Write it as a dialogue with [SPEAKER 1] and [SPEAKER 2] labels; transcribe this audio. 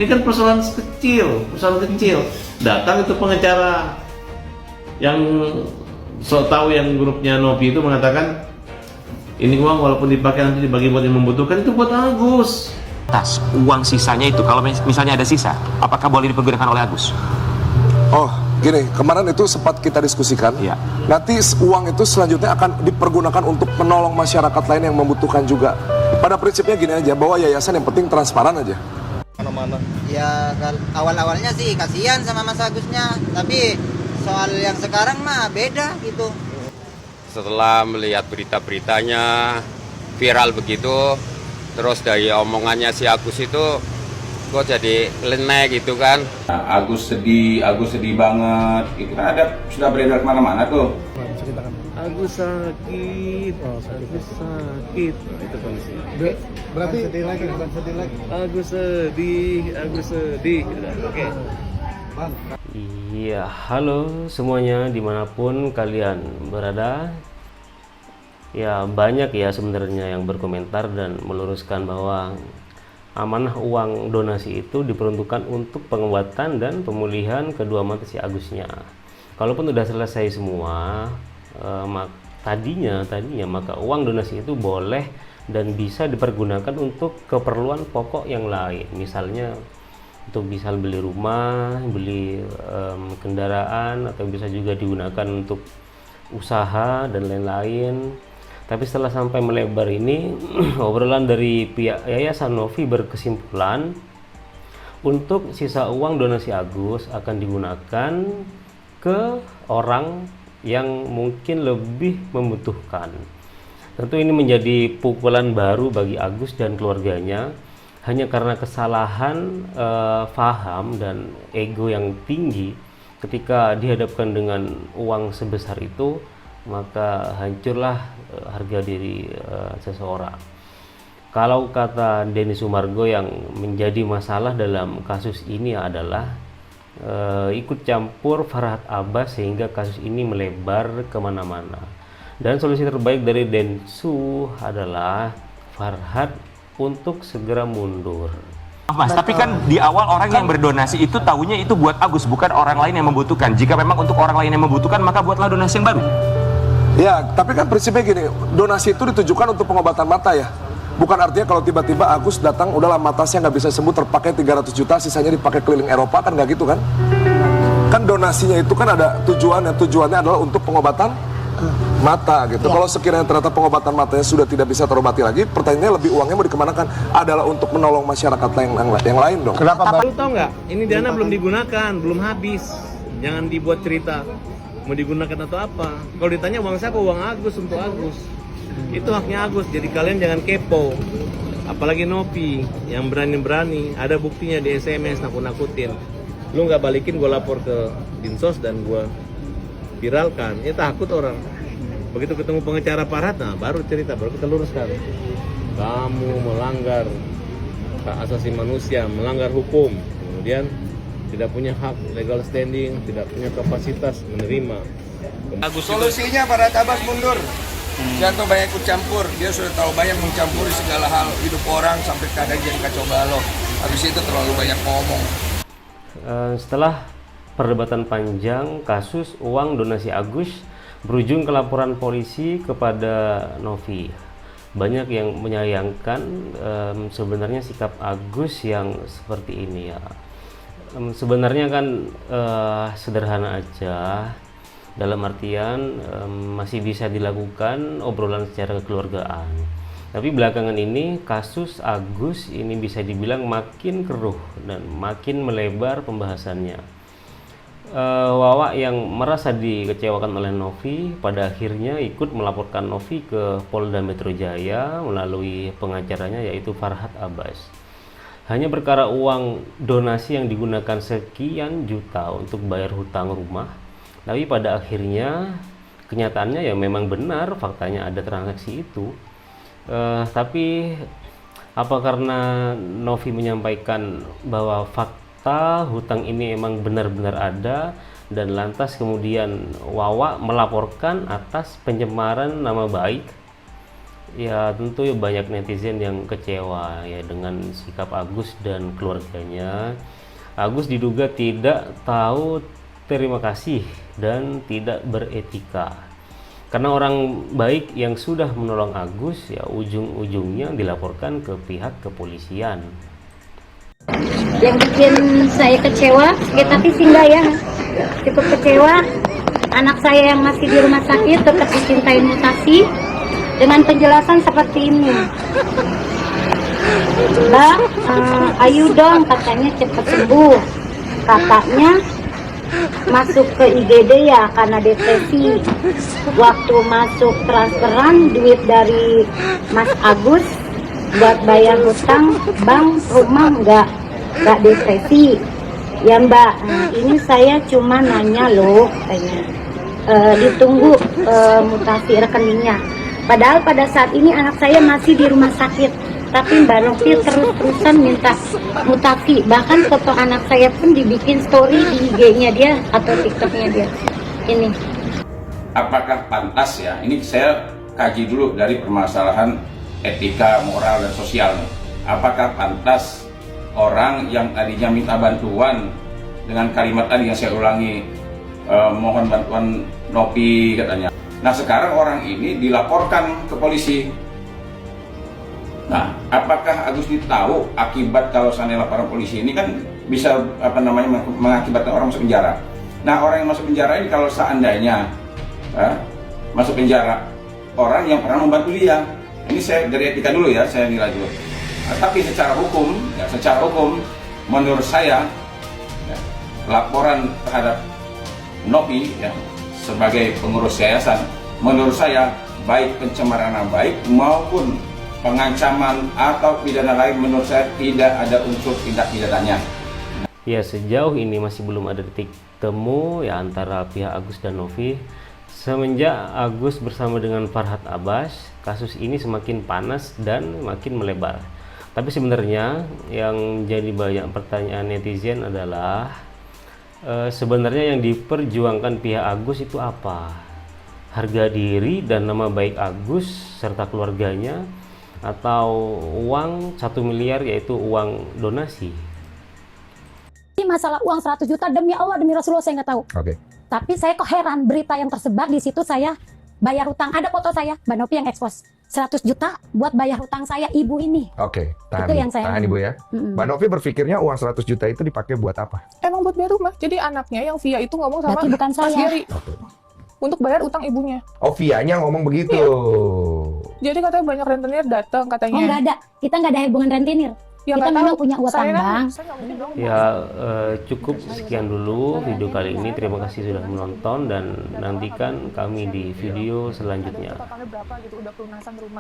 [SPEAKER 1] Ini kan persoalan kecil. Datang itu pengacara yang so tahu yang grupnya Novi itu mengatakan ini uang walaupun dipakai nanti dibagi buat yang membutuhkan itu buat Agus.
[SPEAKER 2] Atas uang sisanya itu, kalau misalnya ada sisa, apakah boleh dipergunakan oleh Agus?
[SPEAKER 3] Oh, gini, kemarin itu sempat kita diskusikan.
[SPEAKER 2] Iya.
[SPEAKER 3] Nanti uang itu selanjutnya akan dipergunakan untuk menolong masyarakat lain yang membutuhkan juga. Pada prinsipnya gini aja, bahwa yayasan yang penting transparan aja.
[SPEAKER 4] Mana-mana.
[SPEAKER 5] Ya awal-awalnya sih kasihan sama Mas Agusnya, tapi soal yang sekarang mah beda gitu.
[SPEAKER 6] Setelah melihat berita-beritanya viral begitu, terus dari omongannya si Agus itu kok jadi lenek gitu kan.
[SPEAKER 7] Agus sedih banget. Itu kan sudah beredar kemana-mana tuh.
[SPEAKER 1] Agus sakit, Agus sakit. Itu kondisinya.
[SPEAKER 4] Berarti sedih lagi.
[SPEAKER 1] Agus sedih. Oke.
[SPEAKER 8] Iya, halo semuanya dimanapun kalian berada. Ya banyak ya sebenarnya yang berkomentar dan meluruskan bahwa amanah uang donasi itu diperuntukkan untuk pengobatan dan pemulihan kedua mata si Agusnya. Kalaupun sudah selesai semua, tadinya maka uang donasi itu boleh dan bisa dipergunakan untuk keperluan pokok yang lain. Misalnya untuk bisa beli rumah, beli kendaraan, atau bisa juga digunakan untuk usaha dan lain-lain. Tapi setelah sampai melebar ini, obrolan dari pihak Yayasan Novi berkesimpulan untuk sisa uang donasi Agus akan digunakan ke orang yang mungkin lebih membutuhkan. Tentu ini menjadi pukulan baru bagi Agus dan keluarganya, hanya karena kesalahan paham dan ego yang tinggi. Ketika dihadapkan dengan uang sebesar itu, maka hancurlah harga diri seseorang. Kalau kata Denny Sumargo, yang menjadi masalah dalam kasus ini adalah ikut campur Farhad Abbas sehingga kasus ini melebar kemana-mana. Dan solusi terbaik dari Densu adalah Farhad untuk segera mundur.
[SPEAKER 2] Mas, tapi kan di awal orang yang berdonasi itu tahunya itu buat Agus, bukan orang lain yang membutuhkan. Jika memang untuk orang lain yang membutuhkan, maka buatlah donasi yang baru.
[SPEAKER 3] Ya, tapi kan prinsipnya gini, donasi itu ditujukan untuk pengobatan mata ya. Bukan artinya kalau tiba-tiba Agus datang, udahlah mata saya nggak bisa sembuh, terpakai 300 juta, sisanya dipakai keliling Eropa, kan nggak gitu kan? Kan donasinya itu kan ada tujuannya adalah untuk pengobatan mata gitu. Kalau sekiranya ternyata pengobatan matanya sudah tidak bisa terobati lagi, pertanyaannya lebih uangnya mau dikemanakan? Adalah untuk menolong masyarakat yang lain dong.
[SPEAKER 4] Kenapa?
[SPEAKER 1] Lu tahu nggak? Ini dana belum digunakan, belum habis. Jangan dibuat cerita mau digunakan atau apa. Kalau ditanya uang siapa, uang Agus, untuk Agus. Itu haknya Agus. Jadi kalian jangan kepo. Apalagi Novi yang berani-berani, ada buktinya di SMS nakut-nakutin. Lu nggak balikin, gue lapor ke Dinsos dan gue viralkan. Ya takut orang. Begitu ketemu pengacara Farhad, nah baru cerita, baru kita luruskan. Kamu melanggar hak asasi manusia, melanggar hukum. Kemudian tidak punya hak legal standing, tidak punya kapasitas menerima.
[SPEAKER 9] Solusinya Farhad Abbas mundur. Jangan tahu banyak ikut campur. Dia sudah tahu banyak mencampuri segala hal hidup orang sampai kadang jadi kacau balau. Habis itu terlalu banyak ngomong.
[SPEAKER 8] Setelah perdebatan panjang, kasus uang donasi Agus berujung ke laporan polisi kepada Novi. Banyak yang menyayangkan sebenarnya sikap Agus yang seperti ini ya. Sebenarnya kan sederhana aja, dalam artian masih bisa dilakukan obrolan secara kekeluargaan. Tapi belakangan ini kasus Agus ini bisa dibilang makin keruh dan makin melebar pembahasannya. Wawa yang merasa dikecewakan oleh Novi pada akhirnya ikut melaporkan Novi ke Polda Metro Jaya melalui pengacaranya yaitu Farhad Abbas. Hanya perkara uang donasi yang digunakan sekian juta untuk bayar hutang rumah. Tapi pada akhirnya kenyataannya ya memang benar, faktanya ada transaksi itu. Tapi apa karena Novi menyampaikan bahwa fakta hutang ini emang benar-benar ada, dan lantas kemudian Wawa melaporkan atas pencemaran nama baik? Ya tentu ya banyak netizen yang kecewa ya dengan sikap Agus dan keluarganya. Agus diduga tidak tahu terima kasih dan tidak beretika. Karena orang baik yang sudah menolong Agus ya ujung-ujungnya dilaporkan ke pihak kepolisian.
[SPEAKER 10] Yang bikin saya kecewa, tapi sih enggak ya, cukup kecewa. Anak saya yang masih di rumah sakit tetap dicintai mutasi dengan penjelasan seperti ini. Mbak, ayo dong, katanya cepat sembuh. Kakaknya masuk ke IGD ya karena depresi. Waktu masuk transferan duit dari Mas Agus buat bayar hutang bank rumah nggak depresi. Ya Mbak, ini saya cuma nanya loh, katanya. Ditunggu mutasi rekeningnya. Padahal pada saat ini anak saya masih di rumah sakit, tapi Mbak Novi terus-terusan minta mutasi. Bahkan foto anak saya pun dibikin story di IG-nya dia atau TikTok-nya dia. Ini.
[SPEAKER 7] Apakah pantas ya? Ini saya kaji dulu dari permasalahan etika, moral, dan sosial nih. Apakah pantas orang yang tadinya minta bantuan dengan kalimat tadi yang saya ulangi, mohon bantuan Novi katanya. Nah sekarang orang ini dilaporkan ke polisi. Nah apakah Agus ini tahu akibat kalau seandainya laporan polisi ini kan bisa mengakibatkan orang masuk penjara. Nah orang yang masuk penjara ini kalau seandainya masuk penjara orang yang pernah membantu dia. Ini saya dari etika dulu ya, saya nilai dulu. Nah, tapi secara hukum menurut saya ya, laporan terhadap Novi ya, sebagai pengurus yayasan, menurut saya baik pencemaran nama baik maupun pengancaman atau pidana lain menurut saya tidak ada unsur tindak pidananya.
[SPEAKER 8] Ya sejauh ini masih belum ada titik temu ya antara pihak Agus dan Novi. Semenjak Agus bersama dengan Farhad Abbas, kasus ini semakin panas dan makin melebar. Tapi sebenarnya yang jadi banyak pertanyaan netizen adalah sebenarnya yang diperjuangkan pihak Agus itu apa? Harga diri dan nama baik Agus serta keluarganya, atau uang 1 miliar yaitu uang donasi?
[SPEAKER 10] Ini masalah uang 100 juta demi Allah demi Rasulullah saya nggak tahu.
[SPEAKER 3] Oke.
[SPEAKER 10] Tapi saya kok heran berita yang tersebar di situ, saya bayar hutang, ada foto saya, Mbak Novi yang ekspos 100 juta buat bayar hutang saya ibu ini.
[SPEAKER 11] Oke, tahan,
[SPEAKER 10] Itu yang saya
[SPEAKER 11] tahan Ibu ya. Mbak Novi berpikirnya uang 100 juta itu dipakai buat apa?
[SPEAKER 12] Emang buat bayar rumah. Jadi anaknya yang via itu ngomong sama
[SPEAKER 10] Berarti bukan
[SPEAKER 12] Mas
[SPEAKER 10] saya.
[SPEAKER 12] Giri untuk bayar utang ibunya.
[SPEAKER 11] Oh, Vianya ngomong begitu.
[SPEAKER 12] Jadi katanya banyak rentenir datang katanya.
[SPEAKER 10] Oh nggak ada, kita nggak ada hubungan rentenir.
[SPEAKER 12] Ya,
[SPEAKER 10] Kita
[SPEAKER 12] nggak
[SPEAKER 10] memang
[SPEAKER 12] tahu.
[SPEAKER 10] punya utang
[SPEAKER 12] Saya kan-
[SPEAKER 10] bank.
[SPEAKER 12] saya nggak mungkin dong.
[SPEAKER 8] Ya cukup sekian dulu video kali ini. Terima kasih sudah menonton dan nantikan kami di video selanjutnya.
[SPEAKER 12] Totalnya berapa gitu udah pelunasan rumah.